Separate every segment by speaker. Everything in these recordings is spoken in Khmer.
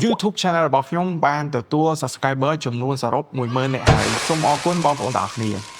Speaker 1: YouTube Channel របស់ខ្ញុំបានទទួល Subscriber ចំនួនសរុប 10,000 នាក់ហើយសូមអរគុណបងប្អូនទាំងអស់គ្ន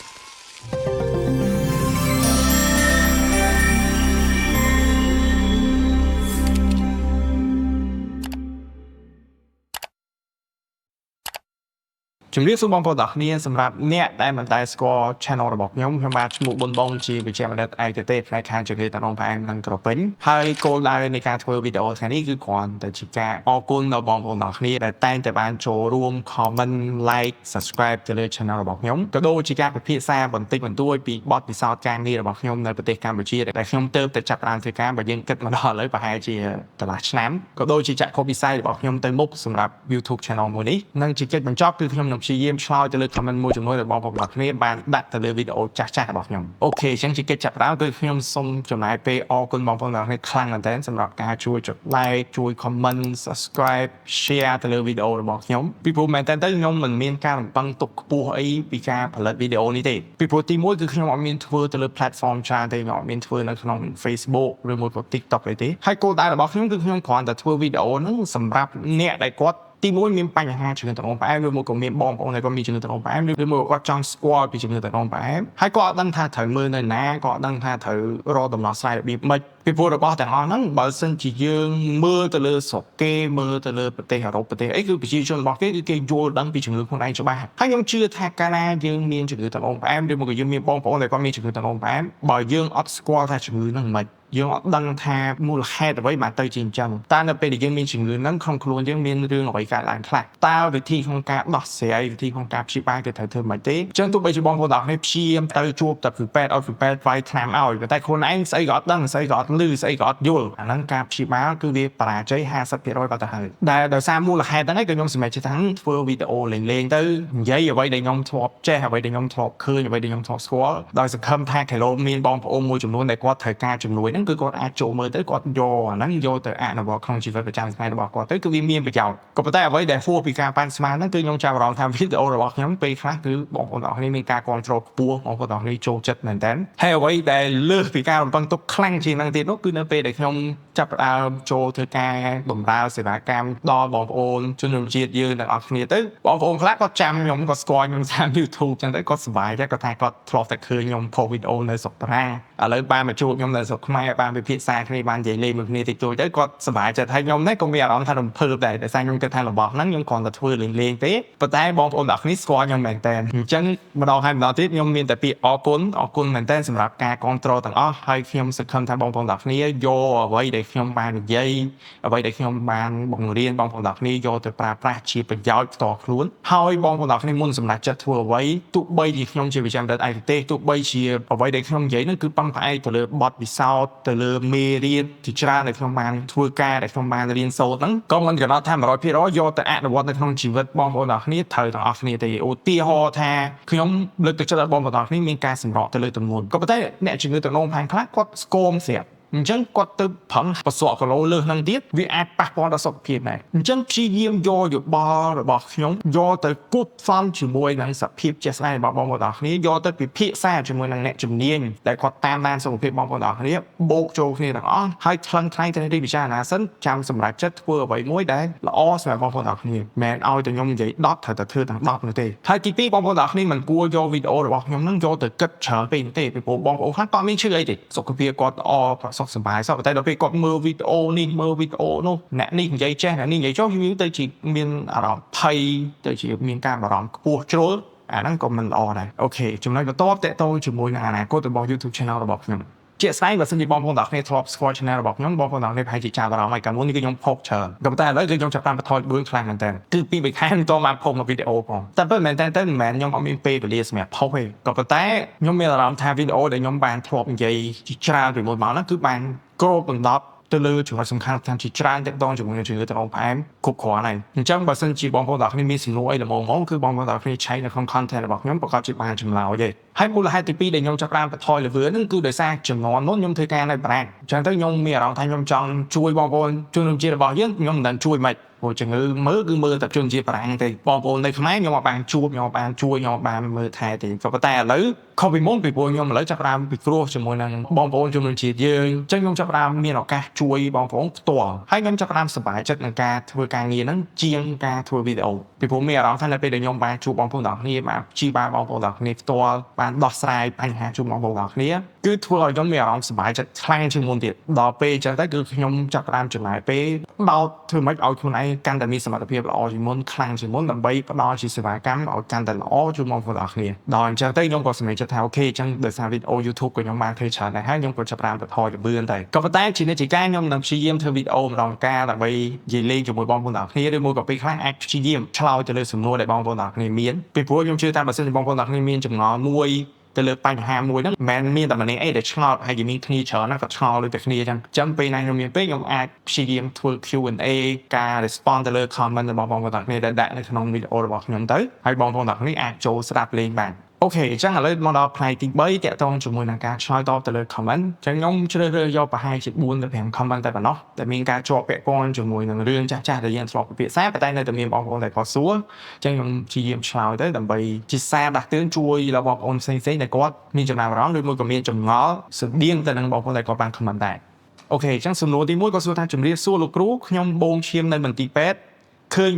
Speaker 1: ាជំរាបសួរបងប្អូនទាំងអស់គ្នាសម្រាប់អ្នកដែលមិនដែលស្គាល់ Channel របស់ខ្ញុំបាទឈ្មោះប៊ុនបងជាវិជ្ជាបណ្ឌិតឯកទេសផ្នែកខាងជំនាញតំណងផ្អែមនិងក្រពេញហើយគោលដៅនៃការធ្វើវីដេអូថ្ងៃនេះគឺគ្រាន់តែជាការអរគុណដល់បងប្អូនទាំងអស់គ្នាដែលតែងតែបានចូលរួម comment like subscribe ទៅលើ Channel របស់ខ្ញុំក៏ដូចជាការពិភាក្សាបន្តិចបន្តួចពីបទពិសោធន៍ការងាររបស់ខ្ញុំនៅប្រទេសកម្ពុជាដែលខ្ញុំទើបតែចាប់ផ្ដើមធ្វើការបើយើងគិតមកដល់ឥឡូវប្រហែលជាកន្លះឆ្នាំក៏ដូចជាចក្ខុវិស័យរបស់ខ្ញុំទៅមុខសម្រាប់ YouTube Channel មួយនេះនិងជាកិច្ចបញ្ចប់គឺខ្ញុំនឹងព្យាយាមឆ្លើយទៅលើ comment មួយចំនួនរបស់បងប្អូនគ្នាបានដាក់ទៅលើវីដេអូចាស់ៗរបស់ខ្ញុំអូខេអញ្ចឹងជាកិច្ចចាប់ផ្ដើមគឺខ្ញុំសូមចំណាយពេលអរគុណបងប្អូនគ្នាខ្លាំងមែនទែនសម្រាប់ការជួយចុច like ជួយ comment subscribe share ទៅលើវីដេអូរបស់ខ្ញុំពីព្រោះមែនទែនទៅខ្ញុំមិនមានការរំពឹងទុកខ្ពស់អីពីការផលិតវីដេអូនេះទេពីព្រោះទី1គឺខ្ញុំអត់មានធ្វើទៅលើ platform ច្រើនទេខ្ញុំអត់មានធ្វើនៅក្នុង Facebook ឬមួយក៏ TikTok អីទេហើយគោលដៅរបស់ខ្ញុំគឺខ្ញុំគ្រាន់តែធ្វើវីដេអូហ្នឹងសម្រាប់អ្នកដែលគាត់ទីមួយមានបញ្ហាជំងឺទឹកនោមផ្អែមឬមួយក៏មានបងប្អូនដែលគាត់មានជំងឺទឹកនោមផ្អែមឬមួយគាត់ចង់ស្គាល់ពីជំងឺទឹកនោមផ្អែមហើយគាត់អត់ដឹងថាត្រូវមើលនៅណាគាត់អត់ដឹងថាត្រូវរកដំណោះស្រាយរបៀបម៉េចពីព្រោះរបស់ទាំងអស់ហ្នឹងបើសិនជាយើងមើលទៅលើស្រុកគេមើលទៅលើប្រទេសអឺរ៉ុបប្រទេសអីគឺប្រជាជនរបស់គេគឺគេយល់ដឹងពីជំងឺខ្លួនឯងច្បាស់ហើយខ្ញុំជឿថាកាលណាយើងមានជំងឺទឹកនោមផ្អែមឬមួយក៏យើងមានបងប្អូនដែលគាត់មានជំងឺទឹកនោមផ្អែមបើយើងអត់ស្គាល់ថាជំងឺហ្នឹងមិនយើងអត់ដឹងថាមូលហេតុអ្វីបានទៅជាអញ្ចឹងតើនៅពេលដែលយើងមានជំងឺហ្នឹងក្នុងខ្លួនយើងមានរឿងអ្វីកើតឡើងខ្លះតើវិធីក្នុងការដោះស្រាយវិធីក្នុងការព្យាបាលគេត្រូវធ្វើម៉េចទេអញ្ចឹងទោះបីជាបងប្អូនទាំងនេះព្យាយាមទៅជួបតែគ្រូពេទ្យឲ្យគ្រូពេទ្យវាយថ្នាំឲ្យតែខ្លួនឯងស្អីក៏អត់ដឹងស្អីក៏អត់ឮស្អីក៏អត់យល់អាហ្នឹងការព្យាបាលគឺវាបរាជ័យ 50% ក៏ទៅហើយដែលដោយសារមូលហេតុហ្នឹងឯងក៏ខ្ញុំសម្រេចចិត្តថាធ្វើវីដេអូលេងៗទៅនិយាយអ្វីដែលខ្ញុំធ្លាប់ចេះអ្វីដែលខ្ញុំធ្លាប់ឃើញអ្វីដែលខ្ញុំធ្លាប់ស្គាល់ដោយសង្ឃឹមថាគេលោកមានបងប្អូនមួយចំនួនដែលគាត់ត្រូវការជំនួយហ្នឹងគឺគាត់អាចចូលមើលទៅគាត់យកអាហ្នឹងយកទៅអនុវត្តក្នុងជីវិតប្រចាំថ្ងៃរបស់គាត់ទៅគឺវាមានប្រយោជន៍ក៏ប៉ុន្តែអ្វីដែលហួសពីការប៉ាន់ស្មានហ្នឹងគឺខ្ញុំចាប់អារម្មណ៍ថាវីដេអូរបស់ខ្ញុំពេលខ្លះគឺបងប្អូនទាំងអស់គ្នាមានការគ្រប់គ្រងខ្ពស់បងប្អូនទាំងអស់គ្នាចូលចិត្តមែនតើហើយអ្វីដែលលើសពីការរំពឹងទុកខ្លាំងជាងហ្នឹងទៀតនោះគឺនៅពេលដែលខ្ញុំចាប់ផ្ដើមចូលធ្វើការបម្រើសេវាកម្មដល់បងប្អូនជនរួមជាតិយើងទាំងអស់គ្នាទៅបងប្អូនខ្លះគាត់ចាំខ្ញុំគាត់ស្គាល់ខ្ញុំតាម YouTube ចឹងទៅគាត់សប្បាយតែគាត់ថាគាត់ធ្លាប់តែឃើញខ្ញុំផុសវីដេអូនៅស្រុកតារាឥឡូវបានមកជួបខ្ញុំនៅស្រុកខ្មែរបានពិភាក្សាគ្នាបាននិយាយលេងមួយគ្នាតិចតួចទៅគាត់សប្បាយចិត្តហើយខ្ញុំនេះក៏មានអារម្មណ៍ថារំភើបដែរដោយសារខ្ញុំគិតថារបស់ហ្នឹងខ្ញុំគ្រាន់តែធ្វើលេងៗទេប៉ុន្តែបងប្អូនទាំងអស់គ្នាស្គាល់ខ្ញុំមែនតើអញ្ចឹងម្ដងហើយម្ដងទៀតខ្ញុំមានតែពាក្យអរគុណមែនតើសម្រាប់ការគ្រប់គ្រងទាំងអស់ហើយខ្ញុំសង្ឃឹមថាបងប្អូនទាំងអស់គ្នាយកអ្វីដែលខ្ញុំបាននិយាយអ្វីដែលខ្ញុំបានបង្រៀនបងប្អូនទាំងអស់គ្នាយកទៅប្រើប្រាស់ជាប្រយោជន៍ផ្ទាល់ខ្លួនហើយបងប្អូនទាំងអស់គ្នាមុនសម្រាប់ចិត្តធ្វើអ្វីទោះបីជាខ្ញុំជាវិជ្ជាបណ្ឌិតឯកទេសទោះបីជាអ្វីដែលខ្ញុំនិយាយហ្នឹងគឺពឹងផ្អែកទៅលើបទពិសោធន៍ទៅលើមេរៀនជាច្រើនដែលខ្ញុំបានធ្វើការដែលខ្ញុំបានរៀនសូត្រហ្នឹងក៏មិនកំណត់ថា 100% យកទៅអនុវត្តនៅក្នុងជីវិតបងប្អូនទាំងអស់គ្នាត្រូវទាំងអស់គ្នាទេឧទាហរណ៍ថាខ្ញុំលើកទឹកចិត្តឲ្យបងប្អូនទាំងអស់គ្នាមានការសម្រកទៅលើទម្ងន់ក៏ប៉ុន្តែអ្នកជំងឺទឹកនោមផ្អែមខ្លះគាត់ស្គមស្រាប់អញ្ចឹងគាត់ទៅប្រឹងបសក់គីឡូលើសហ្នឹងទៀតវាអាចប៉ះពាល់ដល់សុខភាពដែរអញ្ចឹងព្យាយាមយកយោបល់របស់ខ្ញុំយកទៅគូសផ្សំជាមួយនឹងសភាពជាក់ស្ដែងរបស់បងប្អូនទាំងអស់គ្នាយកទៅពិភាក្សាជាមួយនឹងអ្នកជំនាញដែលគាត់តាមដានសុខភាពបងប្អូនទាំងអស់គ្នាបូកចូលគ្នាទាំងអស់ហើយថ្លឹងថ្លែងទៅនេះពិចារណាសិនចាំសម្រាប់ចិត្តធ្វើអ្វីមួយដែលល្អសម្រាប់បងប្អូនទាំងអស់គ្នាមិនឲ្យតែខ្ញុំនិយាយ10ត្រូវតែធ្វើទាំង10នោះទេហើយទី2បងប្អូនទាំងអស់គ្នាមិនគួរយកវីដេអូរបស់ខ្ញុំហ្នឹងយកទៅគិតច្រើនពេកទេពីព្រោះបងប្អូនខ្លះគាត់មានឈឺអីទេសុខភាពគាត់ល្អសុខសប្បាយសោះតែដល់ពេលគាត់មើលវីដេអូនេះមើលវីដេអូនោះអ្នកនេះនិយាយចេះអ្នកនេះនិយាយចុះយើងទៅជាមានអារម្មណ៍ភ័យទៅជាមានការបារម្ភខ្ពស់ជ្រុលអាហ្នឹងក៏មិនល្អដែរអូខេចំណុចបន្ទាប់តេតូនជាមួយនឹងអនាគតរបស់ YouTube Channel របស់ខ្ញុំជាក់ស្ដែងបើសិនជាបងប្អូនទាំងគ្នាធ្លាប់ស្គាល់ Channel របស់ខ្ញុំបងប្អូនទាំងគ្នាប្រហែលជាចាប់អារម្មណ៍ហើយកាលមុននេះគឺខ្ញុំផុសច្រើនក៏ប៉ុន្តែឥឡូវគឺខ្ញុំចាប់តាមបន្ថយដួលខ្លាំងមែនតើគឺពី3ខែខ្ញុំតបានផុសនៅវីដេអូផងតែពិតមែនតើមិនមែនខ្ញុំអត់មានពេលវេលាសម្រាប់ផុសទេក៏ប៉ុន្តែខ្ញុំមានអារម្មណ៍ថាវីដេអូដែលខ្ញុំបានធ្លាប់និយាយជាច្រើនពីមុនមកហ្នឹងគឺបានគ្របដណ្ដប់ទៅលើចំណុចសំខាន់ជាច្រើនទាក់ទងជាមួយនឹងជំងឺទឹកនោមផ្អែមគ្រប់គ្រាន់ហើយអញ្ចឹងបើសិនជាបងប្អូនទាំងគ្នាមានសំណួរអីល្មមគឺបងប្អូនទាំងគ្នាឆែកនៅក្នុង content របស់ខ្ញុំប្រកបជាបានចម្លើយទេហើយមូលហេតុទី2ដែលខ្ញុំចាប់ផ្ដើមបន្ថយ level ហ្នឹងគឺដោយសារចំនួននោះខ្ញុំធ្វើការនៅបារាំងអញ្ចឹងទៅខ្ញុំមានអារម្មណ៍ថាខ្ញុំចង់ជួយបងប្អូនជនរួមជាតិរបស់យើងខ្ញុំមិនដឹងជួយមិន ព្រោះជំងឺមើលគឺមើលតែជនជាតិបារាំងទេបងប្អូននៅខ្មែរខ្ញុំអត់បានជួបខ្ញុំអត់បានជួយខ្ញុំអត់បានមើលថែទេក៏ប៉ុន្តែឥឡូវខុសពីមុនពីព្រោះខ្ញុំឥឡូវចាប់ផ្ដើមពិគ្រោះជាមួយនឹងបងប្អូនជំនាន់ជាតិយើងអញ្ចឹងខ្ញុំចាប់ផ្ដើមមានឱកាសជួយបងប្អូនផ្ទាល់ហើយខ្ញុំចាប់ផ្ដើមសប្បាយចិត្តនឹងការធ្វើការងារហ្នឹងជាងការធ្វើវីដេអូពីព្រោះមានអារម្មណ៍ថានៅពេលដែលខ្ញុំបានជួបបងប្អូនទាំងគ្នាបានព្យាបាលបងប្អូនទាំងគ្នាផ្ទាល់បានដោះស្រាយបញ្ហាជួបបងប្អូនទាំងគ្នាគឺធ្វើឲ្យខ្ញុំមានអារម្មណ៍សប្បាយចិត្តខ្លាំងជាងមុនទៀតដល់ពេលអញ្ចឹងទៅគឺខ្ញុំចាប់ផ្ដើមចំណាយពេលដោតធ្វើម៉េចឲ្យខ្លួនឯងកាន់តែមានសមត្ថភាពល្អជាងមុនខ្លាំងជាងមុនដើម្បីផ្ដល់ជាសេវាកម្មឲ្យកាន់តែល្អជូនបងប្អូនទាំងគ្នាដល់អញ្ចឹងទៅខ្ញុំក៏សម្រេចចិត្តថាអូខេអញ្ចឹងដោយសារវីដេអូ YouTube ក៏ខ្ញុំបានធ្វើច្រើនដែរហើយខ្ញុំក៏ចាប់ផ្ដើមទៅថយល្បឿនទៅក៏ប៉ុន្តែជានិច្ចការខ្ញុំនឹងព្យាយាមធ្វើវីដេអូម្ដងការដើម្បីនិយាយលេងជាមួយបងប្អូនទាំងគ្នាឬមួយក៏ពេលខ្លះអាចព្យាយាមឆ្លើយទៅលើសំណួរដែលបងប្អូនទាំងគ្នាមានពីព្រោះខ្ញុំជឿថាបើសិនជាបងប្អូនទាំងគ្នាមានចម្ងល់មួយទៅលើបញ្ហាមួយហ្នឹងមិនមែនមានតែម្នាក់ឯងដែលឆ្ងល់ហើយមានគ្នាច្រើនណាស់ក៏ឆ្ងល់ដូចតែគ្នាអញ្ចឹងពេលណាខ្ញុំមានពេលខ្ញុំអាចព្យាយាមធ្វើ Q&A ការ respond ទៅលើ comment របស់បងប្អូនទាំងគ្នាដែលដាក់នៅក្នុងវីដេអូរបស់ខ្ញុំទៅហើយបងប្អូនទាំងគ្នាអាចចូលស្ដាប់លេងបានអូខេអញ្ចឹងឥឡូវមកដល់ផ្នែកទី3តាក់ទងជាមួយនឹងការឆ្លើយតបទៅលើ comment អញ្ចឹងខ្ញុំជ្រើសរើសយកប្រហែលជា4ទៅ5 comment តែប៉ុណ្ណោះដែលមានការជាប់ពាក់ព័ន្ធជាមួយនឹងរឿងចាស់ៗដែលយើងធ្លាប់ពិភាក្សាប៉ុន្តែនៅតែមានបងប្អូនដែលគាត់សួរអញ្ចឹងខ្ញុំព្យាយាមឆ្លើយទៅដើម្បីជាសារដាស់តឿនជួយដល់បងប្អូនផ្សេងៗដែលគាត់មានចំណាប់អារម្មណ៍ឬមួយក៏មានចម្ងល់ស្តៀងទៅនឹងបងប្អូនដែលគាត់បាន comment ដែរអូខេអញ្ចឹងសំណួរទី1គាត់សួរថាជំរាបសួរលោកគ្រូខ្ញុំបងឈាមនៅមន្ទីរពេទ្យឃើញ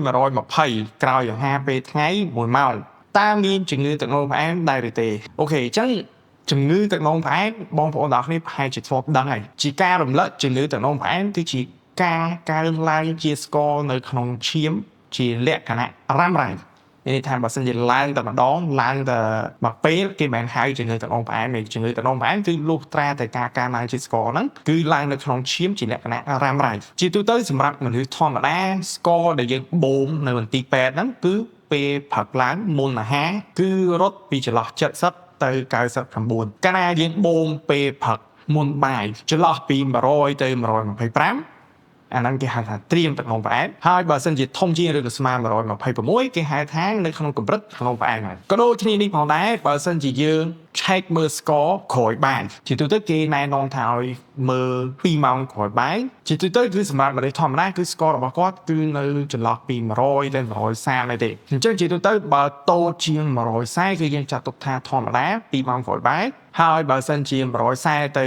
Speaker 1: 120ក្រោយអាហារពេលថ្ងៃ1ម៉ោងតើមានជំងឺទឹកនោមផ្អែមដែរឬទេអូខេអញ្ចឹងជំងឺទឹកនោមផ្អែមបងប្អូនទាំងគ្នាប្រហែលជាធ្លាប់ដឹងហើយជាការរំលឹកជំងឺទឹកនោមផ្អែមគឺជាការកើនឡើងជាស្ករនៅក្នុងឈាមជាលក្ខណៈរ៉ាំរ៉ៃនេះថាបើសិនជាឡើងតែម្ដងឡើងតែមួយពេលគេមិនហៅជំងឺទឹកនោមផ្អែមទេជំងឺទឹកនោមផ្អែមគឺលុះត្រាតែការកើនឡើងជាស្ករហ្នឹងគឺឡើងនៅក្នុងឈាមជាលក្ខណៈរ៉ាំរ៉ៃជាទូទៅសម្រាប់មនុស្សធម្មតាស្ករដែលយើងបូមនៅមន្ទីរពេទ្យហ្នឹងគឺពេលផឹកឡើងមុនអាហារគឺរត់ពីចន្លោះ70ទៅ99កាលណាយើងបូមពេលផឹកមុនបាយចន្លោះពី100ទៅ125អាហ្នឹងគេហៅថាត្រៀមទឹកនោមផ្អែមហើយបើសិនជាធំជាងឬក៏ស្មើ126គេហៅថានៅក្នុងកម្រិតទឹកនោមផ្អែមហើយក៏ដូចគ្នានេះផងដែរបើសិនជាយើងឆែកមើលស្ករក្រោយបាយជាទូទៅគេណែនាំថាឲ្យមើល2ម៉ោងក្រោយបាយជាទូទៅគឺសម្រាប់មនុស្សធម្មតាគឺស្កររបស់គាត់គឺនៅចន្លោះពី100ទៅ130ទេអញ្ចឹងជាទូទៅបើតូចជាង140គឺយើងចាត់ទុកថាធម្មតា2ម៉ោងក្រោយបាយហើយបើសិនជា140ទៅ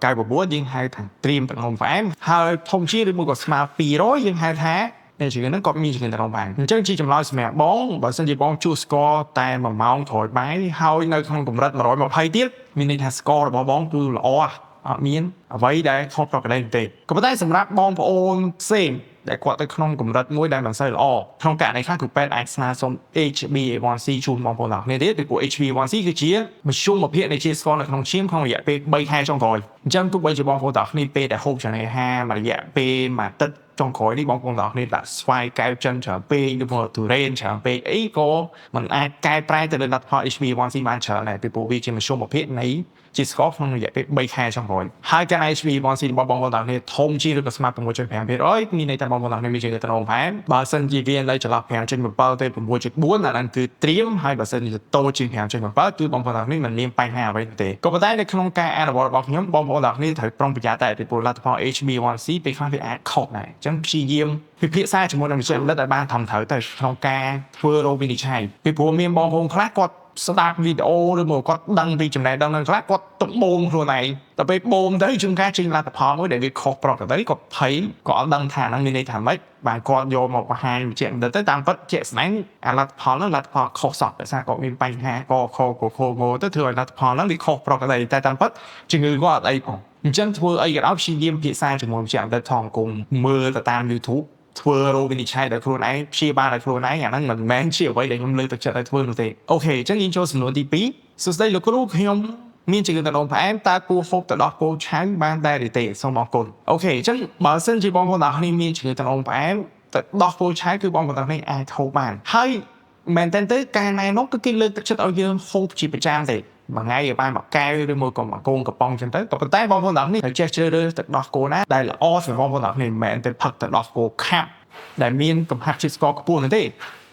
Speaker 1: 199យើងហៅថាត្រៀមទឹកនោមផ្អែមហើយធំជាងឬមួយក៏ស្មើ200យើងហៅថាជំងឺហ្នឹងក៏មានជំងឺទឹកនោមផ្អែមអញ្ចឹងជាចម្លើយសម្រាប់បងបើសិនជាបងជួសស្ករតែ1ម៉ោងក្រោយបាយហើយនៅក្នុងកម្រិត120ទៀតមានន័យថាស្កររបស់បងគឺល្អអត់មានអ្វីដែលខុសប្រក្រតីទេក៏ប៉ុន្តែសម្រាប់បងប្អូនផ្សេងដែលគាត់ទៅក្នុងកម្រិតមួយដែលមិនសូវល្អក្នុងករណីខ្លះគឺពេទ្យអាចស្នើសុំ HbA1c ជូនបងប្អូនទាំងគ្នាទៀតពីព្រោះ HbA1c គឺជាមធ្យមភាពនៃជាតិស្ករនៅក្នុងឈាមក្នុងរយៈពេល3ខែចុងក្រោយអញ្ចឹងទោះបីជាបងប្អូនទាំងគ្នាពេលដែលហូបចំណីអាហារមួយរយៈពេលមួយអាទិត្យចុងក្រោយនេះបងប្អូនទាំងគ្នាដាក់ស្វាយកែវចិនច្រើនពេកឬក៏ទុរេនច្រើនពេកអីក៏มันអាចកែប្រែទៅលើលទ្ធផល HbA1c បានច្រើនដែរពីព្រោះវាជាមធ្យមភាពនៃជាស្ករក្នុងរយៈពេល3ខែចុងក្រោយហើយការ HbA1c របស់បងប្អូនទាំងគ្នាធំជាងឬក៏ស្មើ 6.5% មានន័យថាបងប្អូនទាំងគ្នាមានជំងឺទឹកនោមផ្អែមបើសិនជាវានៅចន្លោះ 5.7 ទៅ 6.4 អាហ្នឹងគឺត្រៀមហើយបើសិនជាតូចជាង 5.7 គឺបងប្អូនទាំងគ្នាមិនមានបញ្ហាអ្វីទេក៏ប៉ុន្តែនៅក្នុងការអនុវត្តរបស់ខ្ញុំបងប្អូនទាំងគ្នាត្រូវប្រុងប្រយ័ត្នតែពីព្រោះលទ្ធផល HbA1c ពេលខ្លះវាអាចខុសដែរអញ្ចឹងព្យាយាមពិភាក្សាជាមួយនឹងវិទ្យាបណ្ឌិតឲ្យបានត្រឹមត្រូវទៅក្នុងការធ្វើរោគវិនិច្ឆ័យពីព្រោះមានបងប្អូនខ្លះគាត់ស្ដាប់វីដេអូឬមកគាត់ដឹងពីចំណេះដឹងនឹងខ្លះគាត់ទុកបូមខ្លួនឯងតែពេលបូមទៅជួនកាលចេញលទ្ធផលមួយដែលវាខុសប្រក្រតីគាត់ភ័យគាត់អត់ដឹងថាហ្នឹងមានន័យថាម៉េចបាទគាត់យកមកបង្ហាញវិជ្ជាបណ្ឌិតទៅតាមពិតជាក់ស្ដែងអាលទ្ធផលហ្នឹងលទ្ធផលខុសសោះដោយសារគាត់មានបញ្ហាកខកខងទៅធ្វើឲ្យលទ្ធផលហ្នឹងវាខុសប្រក្រតីតែតាមពិតជំងឺគាត់អត់អីផងអញ្ចឹងធ្វើអីក៏ដោយព្យាយាមពិភាក្សាជាមួយវិជ្ជាបណ្ឌិតថងគុំមើលទៅតាម YouTubeធ្វើរោគវិនិច្ឆ័យដោយខ្លួនឯងព្យាបាលដោយខ្លួនឯងអាហ្នឹងមិនមែនជាអ្វីដែលខ្ញុំលើកទឹកចិត្តឲ្យធ្វើនោះទេអូខេអញ្ចឹងយើងចូលសំណួរទី2សួស្តីលោកគ្រូខ្ញុំមានជំងឺទឹកនោមផ្អែមតើគួរហូបទៅដោះគោឆៅបានដែរឬទេសូមអរគុណអូខេអញ្ចឹងបើសិនជាបងប្អូនទាំងគ្នាមានជំងឺទឹកនោមផ្អែមទៅដោះគោឆៅគឺបងប្អូនទាំងគ្នាអាចហូបបានហើយមែនតើទៅការណែនាំគឺគេលើកទឹកចិត្តឲ្យយើងហូបជាប្រចាំទេមួយថ្ងៃឲ្យបានមួយកែវឬមួយក៏មួយកូនកំប៉ុងចឹងទៅក៏ប៉ុន្តែបងប្អូនទាំងនេះត្រូវចេះជ្រើសរើសទឹកដោះគោណាដែលល្អសម្រាប់បងប្អូនទាំងនេះមិនមែនទៅផឹកទឹកដោះគោខាប់ដែលមានកំហាប់ជាតិស្ករខ្ពស់នោះទេ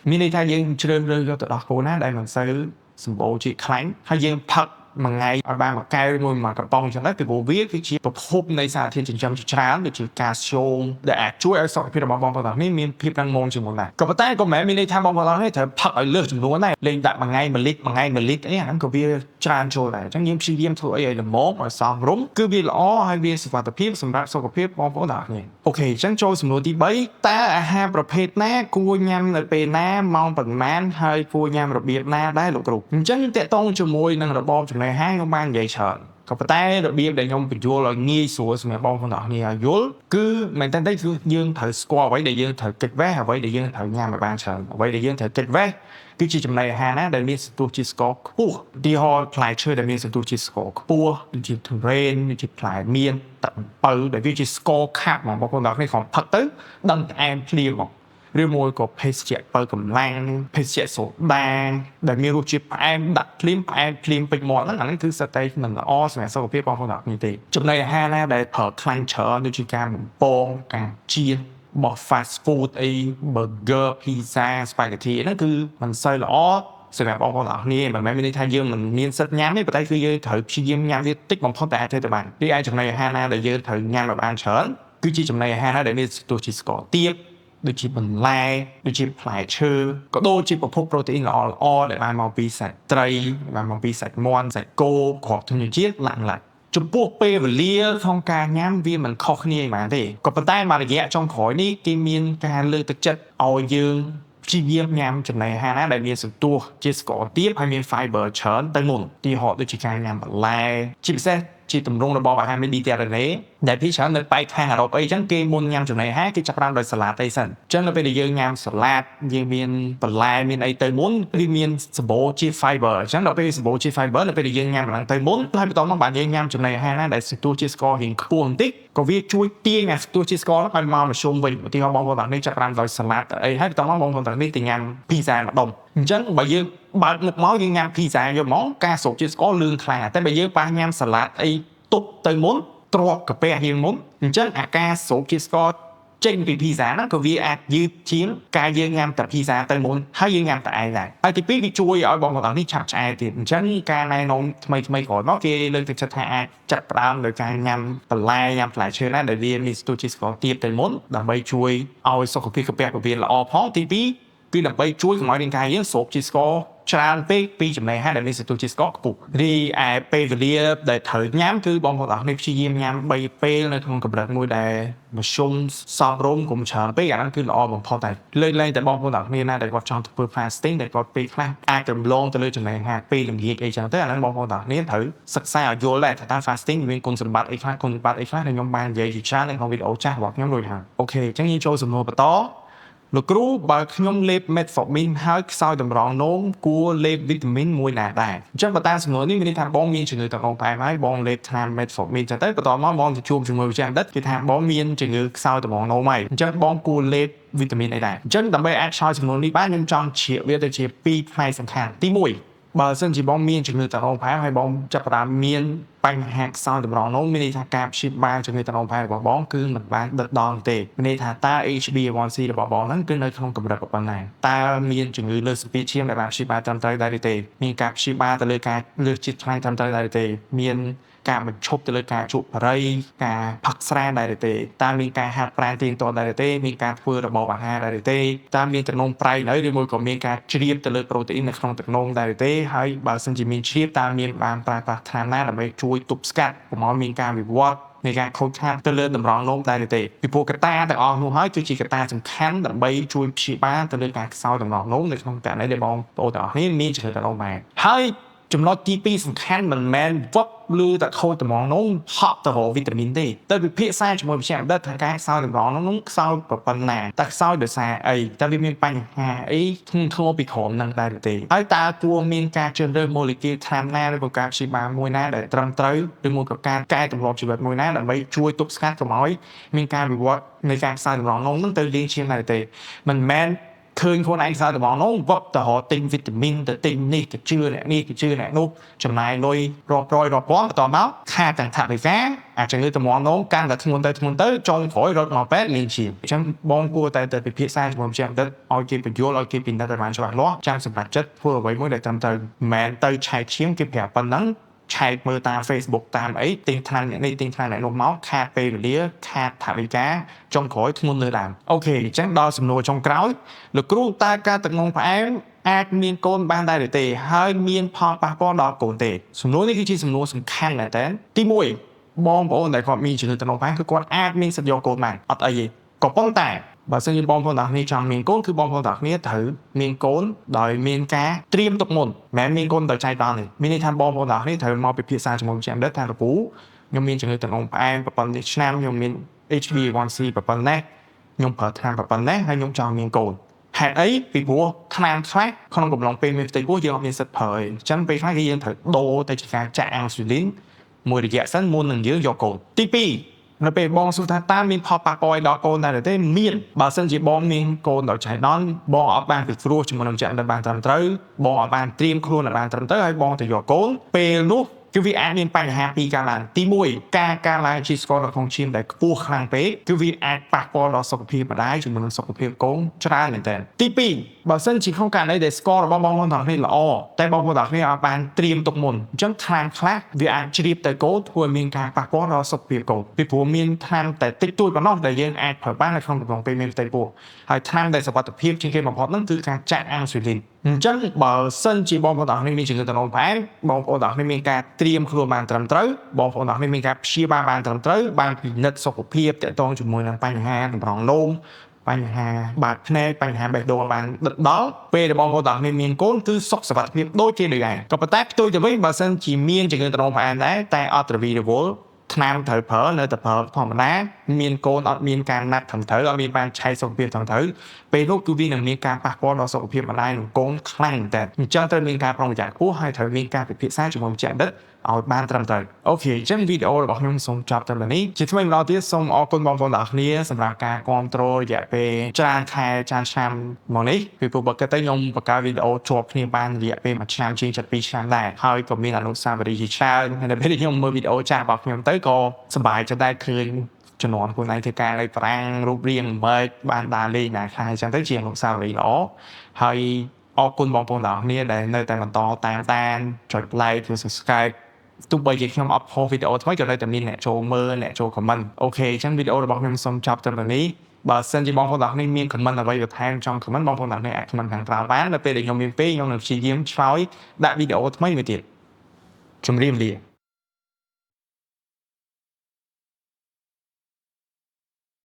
Speaker 1: មានន័យថាយើងជ្រើសរើសយកទឹកដោះគោណាដែលមិនសូវសម្បូរជាតិខ្លាញ់ហើយយើងផឹក មួយថ្ងៃឲ្យបានមួយកែវមួយមកកំប៉ុងចឹងទៅពីព្រោះវាគឺជាប្រភពនៃសារធាតុចិញ្ចឹមជាច្រើនដូចជាកាល់ស្យូមដែលអាចជួយឲ្យសុខភាពរបស់បងប្អូនទាំងនេះមានភាពរឹងមាំជាងមុនដែរក៏ប៉ុន្តែក៏មិនមែនមានន័យថាបងប្អូនទាំងនេះត្រូវផឹកឲ្យលើសចំនួនដែរលេងដាក់មួយថ្ងៃ1លីត្រអីហ្នឹងក៏វាច្រើនចូលដែរអញ្ចឹងយើងព្យាយាមធ្វើអីឲ្យល្មមឲ្យសមរម្យគឺវាល្អហើយវាសុវត្ថិភាពសម្រាប់សុខភាពបងប្អូនទាំងនេះអូខេអញ្ចឹងចូលសំណួរទី3តើអាហារប្រភេទណាគួរញ៉ាំនៅពេលណាម៉ោងប៉ុន្មានហើយគួរញ៉ាំរបៀបណាដែរលោកគ្រូអញ្ចឹងតកតងជាមួយនឹងរបបចំណីអាហារខ្ញុំបាននិយាយច្រើនក៏ប៉ុន្តែរបៀបដែលខ្ញុំបញ្យល់ឲ្យងាយស្រួលសម្រាប់បងប្អូនទាំងអស់គ្នាឲ្យយល់គឺមែនតើគឺយើងត្រូវស្គាល់អ្វីដែលយើងត្រូវគិតវេះអ្វីដែលយើងត្រូវញ៉ាំឲ្យបានច្រើនអ្វីដែលយើងត្រូវគិតវេះគឺជាចំណីអាហារណាដែលមានសន្ទុះជាតិស្ករខ្ពស់ឧទាហរណ៍ផ្លែឈើដែលមានសន្ទុះជាតិស្ករខ្ពស់ដូចជាទុរេនដូចជាផ្លែមៀនទឹកអំពៅដែលវាជាស្ករខាប់បងប្អូនទាំងអស់គ្នាគ្រាន់ផឹកទៅដឹងផ្អែមភ្លាមមកឬមួយក៏ភេសជ្ជៈបើកម្លាំងភេសជ្ជៈសូដាដែលមានរសជាតិផ្អែមដាក់ភ្លាមផ្អែមភ្លាមពេញមាត់ហ្នឹងអានេះគឺសតេមិនល្អសម្រាប់សុខភាពបងប្អូនទាំងអស់គ្នាទេចំណីអាហារណាដែលប្រើខ្លាញ់ច្រើនដូចជាការបំពងការជៀនបោះ fast food អី burger pizza spaghetti ហ្នឹងគឺមិនសូវល្អសម្រាប់បងប្អូនទាំងអស់គ្នាមិនមែនមានន័យថាយើងមិនមានសិទ្ធិញ៉ាំទេប៉ុន្តែគឺយើងត្រូវព្យាយាមញ៉ាំវាតិចបំផុតតែអាចធ្វើទៅបានរីឯចំណីអាហារណាដែលយើងត្រូវញ៉ាំឲ្យបានច្រើនគឺជាចំណីអាហារណាដែលមានសន្ទុះជាតិស្ករទាបដូចជាបន្លែដូចជាផ្លែឈើក៏ដូចជាប្រភពប្រូតេអ៊ីនល្អៗដែលបានមកពីសាច់ត្រីបានមកពីសាច់មាន់សាច់គោគ្រាប់ធញ្ញជាតិឡាក់ចំពោះពេលវេលាក្នុងការញ៉ាំវាមិនខុសគ្នាប៉ុន្មានទេក៏ប៉ុន្តែមួយរយៈចុងក្រោយនេះគេមានការលើកទឹកចិត្តឲ្យយើងព្យាយាមញ៉ាំចំណីអាហារណាដែលមានសន្ទុះជាតិស្ករទាបហើយមាន fiber ច្រើនទៅមុនទីហោដូចជាការញ៉ាំបន្លែជាពិសេសជាទម្រង់របស់អាហារ Mediterranean ដែលភាគច្រើននៅប៉ែកខាងអឺរ៉ុបអីចឹងគេមុនញ៉ាំចំណីអាហារគេចាប់ផ្ដើមដោយសាឡាដអីសិនអញ្ចឹងនៅពេលដែលយើងញ៉ាំសាឡាដយើងមានបន្លែមានអីទៅមុនវាមានសម្បូរជាតិ fiber អញ្ចឹងដល់ពេលសម្បូរជាតិ fiber នៅពេលដែលយើងញ៉ាំបន្លែទៅមុនហើយបន្តមកបានយើងញ៉ាំចំណីអាហារណាដែលសន្ទុះជាតិស្កររៀងខ្ពស់បន្តិចក៏វាជួយទាញអាសន្ទុះជាតិស្ករហ្នឹងឲ្យមកមធ្យមវិញឧទាហរណ៍បងប្អូនទាំងនេះចាប់ផ្ដើមដោយសាឡាដអីហើយបន្តមកបងប្អូនទាំងនេះទៅញ៉ាំ pizza ម្ដុំអញ្ចឹងបើយើងបើកមុខមកយើងញ៉ាំ pizza យកហ្មងការស្រូបជាតិស្ករលឿនខ្លាំងតែបើយើងប៉ះញ៉ាំសាឡាដអីទុកទៅមុនទ្របកាពះយើងមុនអញ្ចឹងអាការស្រូបជាតិស្ករចេញពី pizza ហ្នឹងក៏វាអាចយឺតជាងការយើងញ៉ាំតែ pizza ទៅមុនហើយយើងញ៉ាំតែឯងដែរហើយទីពីរវាជួយឲ្យបងប្អូននេះឆាប់ឆ្អែតទៀតអញ្ចឹងការណែនាំថ្មីក្រោយមកគេលើកទឹកចិត្តថាអាចចាត់ផ្ដើមដោយការញ៉ាំបន្លែញ៉ាំផ្លែឈើណាដែលវាមានសន្ទុះជាតិស្ករទាបទៅមុនដើម្បីជួយឲ្យសុខភាពកាពះវាល្អផងទីពីរគឺដើម្បីជួយកុំឲ្យរាងកាយយើងស្រូបជាតិស្ករច្រើនពេកពីចំណីអាហារដែលមានសន្ទុះជាតិស្ករខ្ពស់រីឯពេលវេលាដែលត្រូវញ៉ាំគឺបងប្អូនទាំងនេះព្យាយាមញ៉ាំ3ពេលនៅក្នុងកម្រិតមួយដែលមធ្យមសមរម្យកុំច្រើនពេកអាហ្នឹងគឺល្អបំផុតតែលើកលែងតែបងប្អូនទាំងគ្នាណាដែលគាត់ចង់ធ្វើ fasting ដែលគាត់ពេលខ្លះអាចរំលងទៅលើចំណីអាហារពេលល្ងាចអីចឹងទៅអាហ្នឹងបងប្អូនទាំងគ្នាត្រូវសិក្សាឲ្យយល់ដែរថា fasting មានគុណសម្បត្តិអីខ្លះដែលខ្ញុំបាននិយាយជាច្រើននៅក្នុងវីដេអូចាស់របស់ខ្ញុំដូចហ្នឹងអូខេអញ្ចឹងយើងចូលសំណួរបន្តលោកគ្រូបើខ្ញុំលេប metformin ហើយខ្សោយតម្រងនោមគួរលេបវីតាមីនមួយណាដែរអញ្ចឹងបើតាមសំណួរនេះមានន័យថាបងមានជំងឺទឹកនោមផ្អែមហើយបងលេបថ្នាំ metformin ចឹងទៅបន្តមកបងទៅជួបជំងឺវិជ្ជាបណ្ឌិតគេថាបងមានជំងឺខ្សោយតម្រងនោមហើយអញ្ចឹងបងគួរលេបវីតាមីនអីដែរអញ្ចឹងដើម្បីអាចឆ្លើយសំណួរនេះបានខ្ញុំចង់ជ្រាបវាទៅជា2ផ្នែកសំខាន់ទី1បើសិនជាបងមានជំងឺទឹកនោមផ្អែមហើយបងចាប់ផ្ដើមមានបញ្ហាខ្សោយតម្រងនោមមានន័យថាការព្យាបាលជំងឺទឹកនោមផ្អែមរបស់បងគឺមិនបានដិតដល់ទេមានន័យថាតើ HbA1c របស់បងហ្នឹងគឺនៅក្នុងកម្រិតប៉ុណ្ណាតើមានជំងឺលើសសម្ពាធឈាមដែលបានព្យាបាលត្រឹមត្រូវដែរទេមានការព្យាបាលទៅលើការលើសជាតិខ្លាញ់ត្រឹមត្រូវដែរទេមានការបញ្ឈប់ទៅលើការជក់បរិយការផឹកស្រាដែរទេតើមានការហាត់ប្រាណទៀងទាត់ដែរទេមានការធ្វើរបបអាហារដែរទេតើមានទឹកនោមប្រៃនៅឬមួយក៏មានការជ្រាបទៅលើប្រូតេអ៊ីននៅក្នុងទឹកនោមដែរទេហើយបើសិនជាមានជ្រាបតើមានបានប្រើប្រាស់ថ្នាំណាដើម្បីជួយទប់ស្កាត់កុំឲ្យមានការវិវត្តនៃការខូចខាតទៅលើតម្រងនោមដែរទេពីព្រោះកត្តាទាំងអស់នោះហើយគឺជាកត្តាសំខាន់ដើម្បីជួយព្យាបាលទៅលើការខ្សោយតម្រងនោមនៅក្នុងករណីដែលបងប្អូនទាំងអស់គ្នាមានជំងឺទឹកនោមដែរហើយចំណុចទី2សំខាន់មិនមែនវឹកឬតែខូចតម្រងនោមហក់ទៅរកវីតាមីនទេតែពិភាក្សាជាមួយវិជ្ជាបណ្ឌិតថាការខ្សោយតម្រងនោមខ្សោយប៉ុណ្ណាតែខ្សោយដោយសារអីតើវាមានបញ្ហាអីធ្ងន់ធ្ងរពីក្រោមនឹងដែរទេហើយតើគួរមានការជ្រើសរើសម៉ូលេគុលថ្នាំណាឬក៏ការព្យាបាលមួយណាដែលត្រឹមត្រូវឬមួយក៏ការកែទម្លាប់ជីវិតមួយណាដើម្បីជួយទប់ស្កាត់កុំឲ្យមានការវិវត្តនៃការខ្សោយតម្រងនោមនឹងទៅលាងឈាមដែរទេមិនមែនឃើញខ្លួនឯងខ្សោយតម្រងនោមវឹកទៅរកទិញវីតាមីនទៅទិញនេះទៅជឿអ្នកនេះទៅជឿអ្នកនោះចំណាយលុយរាប់រយរាប់ពាន់បន្តមកខាតទាំងថវិកាអាចជំងឺតម្រងនោមកាន់តែធ្ងន់ទៅចុងក្រោយរត់មកពេទ្យលាងឈាមអញ្ចឹងបងគួរតែទៅពិភាក្សាជាមួយវិជ្ជាបណ្ឌិតឲ្យគេបញ្យល់ឲ្យគេពិនិត្យឲ្យបានច្បាស់លាស់ចាំសម្រាប់ចិត្តធ្វើអ្វីមួយដែលត្រឹមត្រូវមិនមែនទៅឆែកឈាមគេប្រាប់ប៉ុណ្ណឹង ឆែកមើលតាម Facebook តាមអីទិញថ្នាំនេះទិញថ្នាំនោះមកខាតពេលវេលាខាតថវិកាចុងក្រោយធ្ងន់លើដើមអូខេអញ្ចឹងដល់សំណួរចុងក្រោយលោកគ្រូតើការទឹកងងផ្អែមអាចមានកូនបានដែរឬទេហើយមានផលប៉ះពាល់ដល់កូនទេសំណួរនេះគឺជាសំណួរសំខាន់មែនតើទី1បងប្អូនដែលគាត់មានជំងឺទឹកងងផ្អែមគឺគាត់អាចមានសិទ្ធិយកកូនបានអត់អីទេក៏ប៉ុន្តែបើសិនជាបងប្អូនទាំងគ្នាចង់មានកូនគឺបងប្អូនទាំងគ្នាត្រូវមានកូនដោយមានការត្រៀមទុកមុនមិនមែនមានកូនដោយចៃដន្យទេមានន័យថាបងប្អូនទាំងគ្នាត្រូវមកពិភាក្សាជាមួយចាមដិតថាលោកគ្រូខ្ញុំមានជំងឺទឹកនោមផ្អែមប្រព័ន្ធនេះឆ្នាំខ្ញុំមាន HbA1c ប្រព័ន្ធនេះខ្ញុំប្រើថ្នាំប្រព័ន្ធនេះហើយខ្ញុំចង់មានកូនហេតុអីពីព្រោះថ្នាំខ្លះក្នុងកំឡុងពេលមានផ្ទៃពោះយើងអត់មានសិទ្ធិប្រើអីអញ្ចឹងពេលខ្លះគឺយើងត្រូវដូរទៅជាការចាក់អាំងស៊ូលីនមួយរយៈសិនមុននឹងយើងយកកូនទី2នៅពេលបងសួរថាតើមានផលប៉ះពាល់ដល់កូនដែរទេមានបើសិនជាបងមានកូនដោយចៃដន្យបងអត់បានពិគ្រោះជាមួយនឹងចាក់ដិតបានត្រឹមត្រូវបងអត់បានត្រៀមខ្លួនឲ្យបានត្រឹមត្រូវហើយបងទៅយកកូនពេលនោះគឺវាអាចមានបញ្ហាពីរកើតឡើងទី1ការកើនឡើងជីស្ករនៅក្នុងឈាមដែលខ្ពស់ខ្លាំងពេកគឺវាអាចប៉ះពាល់ដល់សុខភាពម្ដាយជាមួយនឹងសុខភាពកូនច្រើនមែនទែនទី2បើសិនជាក្នុងករណីដែលស្កររបស់បងប្អូនទាំងគ្នាល្អតែបងប្អូនទាំងគ្នាអត់បានត្រៀមទុកមុនអញ្ចឹងថ្នាំខ្លះវាអាចជ្រាបទៅកូនធ្វើឲ្យមានការប៉ះពាល់ដល់សុខភាពកូនពីព្រោះមានថ្នាំតែតិចតួចប៉ុណ្ណោះដែលយើងអាចប្រើបាននៅក្នុងកំឡុងពេលមានផ្ទៃពោះហើយថ្នាំដែលសុវត្ថិភាពជាងគេបំផុតហ្នឹងគឺការចាក់អាំងស៊ូលីនអញ្ចឹងបើសិនជាបងប្អូនទាំងគ្នាមានជំងឺទឹកនោមផ្អែមបងប្អូនទាំងគ្នាមានការត្រៀមខ្លួនបានត្រឹមត្រូវបងប្អូនទាំងគ្នាមានការព្យាបាលបានត្រឹមត្រូវបានពិនិត្យសុខភាពទាក់ទងជាមួយនឹងបញ្ហាតម្រងនោមបញ្ហាបាតភ្នែកបញ្ហាបេះដូងបានដិតដល់ពេលដែលបងប្អូនទាំងគ្នាមានកូនគឺសុខសុវត្ថិភាពដូចជាដូចដែរក៏ប៉ុន្តែផ្ទុយទៅវិញបើសិនជាមានជំងឺទឹកនោមផ្អែមដែរតែអត់រវីរវល់ថ្នាំត្រូវប្រើនៅតែប្រើធម្មតាមានកូនអត់មានការណាត់ត្រឹមត្រូវអត់មានបានឆែកសុខភាពត្រឹមត្រូវពេលនោះគឺវានឹងមានការប៉ះពាល់ដល់សុខភាពម្ដាយនិងកូនខ្លាំងតែអញ្ចឹងត្រូវមានការប្រុងប្រយ័ត្នខ្ពស់ហើយត្រូវមានការពិភាក្សាជាមួយម្ចាស់ដិតឲ្យបានត្រឹមត្រូវអូខេអញ្ចឹងវីដេអូរបស់ខ្ញុំសូមចប់ត្រឹមតែនេះជាថ្មីម្ដងទៀតសូមអរគុណបងប្អូនទាំងអស់គ្នាសម្រាប់ការគាំទ្ររយៈពេលច្រើនខែច្រើនឆ្នាំមកនេះពីព្រោះបើគិតទៅខ្ញុំបង្កើតវីដេអូជាប់គ្នាបានរយៈពេល1ឆ្នាំជាង7ឆ្នាំដែរហើយក៏មានអនុស្សាវរីយ៍ជាច្រើនហើយនៅពេលខ្ញុំមើលវីដេអូចាស់របស់ខ្ញុំទៅក៏សប្បាយចិត្តដែរឃើញជំនាន់ខ្លួនឯងធ្វើការលេខប្រាំងរូបរាងមិនបានដើរលេងណាខ្លះអញ្ចឹងទៅជាអនុស្សាវរីយ៍ល្អហើយអរគុណបងប្អូនទាំងអស់គ្នាដែលនៅតែបន្តតាមចុច like ឬ subscribe ទោះបីជាខ្ញុំអត់ផុសវីដេអូថ្មីក៏នៅតែមានអ្នកចូលមើលអ្នកចូល comment អូខេអញ្ចឹងវីដេអូរបស់ខ្ញុំសូមចប់ត្រឹមតែនេះបើសិនជាបងប្អូនទាំងនេះមាន comment អ្វីបន្ថែមចង់ comment បងប្អូនទាំងនេះអាច comment ខាងក្រោមបាននៅពេលដែលខ្ញុំមានពេលខ្ញុំនឹងព្យាយាមឆ្លើយដាក់វីដេអូថ្មីមួយទៀតជម្រាបលា